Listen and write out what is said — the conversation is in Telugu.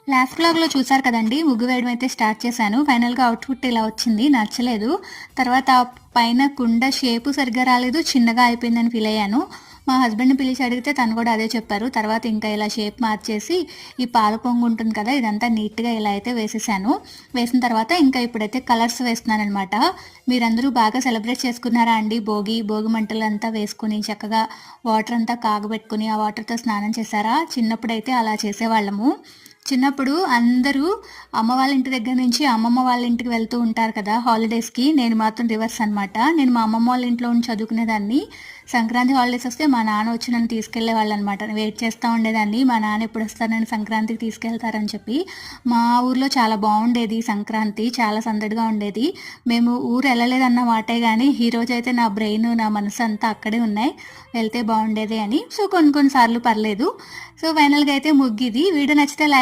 లాస్ట్ వ్లాగ్‌లో చూసారు కదండీ! ముగ్గు వేయడం అయితే స్టార్ట్ చేశాను. ఫైనల్‌గా అవుట్‌పుట్ ఇలా వచ్చింది. నచ్చలేదు. తర్వాత పైన కుండ షేపు సరిగ్గా రాలేదు. చిన్నగా అయిపోయిందని ఫీల్ అయ్యాను. మా హస్బెండ్‌ని పిలిచి అడిగితే తను కూడా అదే చెప్పారు. తర్వాత ఇంకా ఇలా షేప్ మార్చేసి ఈ పాల పొంగు ఉంటుంది కదా! ఇదంతా నీట్‌గా ఇలా అయితే వేసేసాను. వేసిన తర్వాత ఇంకా ఇప్పుడైతే కలర్స్ వేస్తున్నాననమాట. మీరందరూ బాగా సెలబ్రేట్ చేసుకున్నారా అండి? భోగి మంటలంతా వేసుకొని చక్కగా వాటర్ అంతా కాగబెట్టుకొని ఆ వాటర్‌తో స్నానం చేశారా? చిన్నప్పుడైతే అలా చేసేవాళ్ళము. చిన్నప్పుడు అందరూ అమ్మ వాళ్ళ ఇంటి దగ్గర నుంచి అమ్మమ్మ వాళ్ళ ఇంటికి వెళ్తూ ఉంటారు కదా హాలిడేస్‌కి. నేను మాత్రం రివర్స్ అనమాట. నేను మా అమ్మమ్మ వాళ్ళ ఇంట్లో ఉండి చదువుకునేదాన్ని. సంక్రాంతి హాలిడేస్ వస్తే మా నాన్న వచ్చి నన్ను తీసుకెళ్ళేవాళ్ళనమాట. వెయిట్ చేస్తూ ఉండేదాన్ని. మా నాన్న ఎప్పుడొస్తారు నన్ను సంక్రాంతికి తీసుకెళ్తారని చెప్పి. మా ఊర్లో చాలా బాగుండేది సంక్రాంతి. చాలా సందడిగా ఉండేది. మేము ఊరు వెళ్ళలేదన్న మాటే గానీ, ఈరోజైతే నా బ్రెయిన్, నా మనసు అంతా అక్కడే ఉన్నాయి. వెళ్తే బాగుండేది అని. సో, కొన్ని కొన్ని సార్లు పర్లేదు. సో, ఫైనల్‌గా అయితే ముగ్గిది. వీడియో నచ్చితే లైక్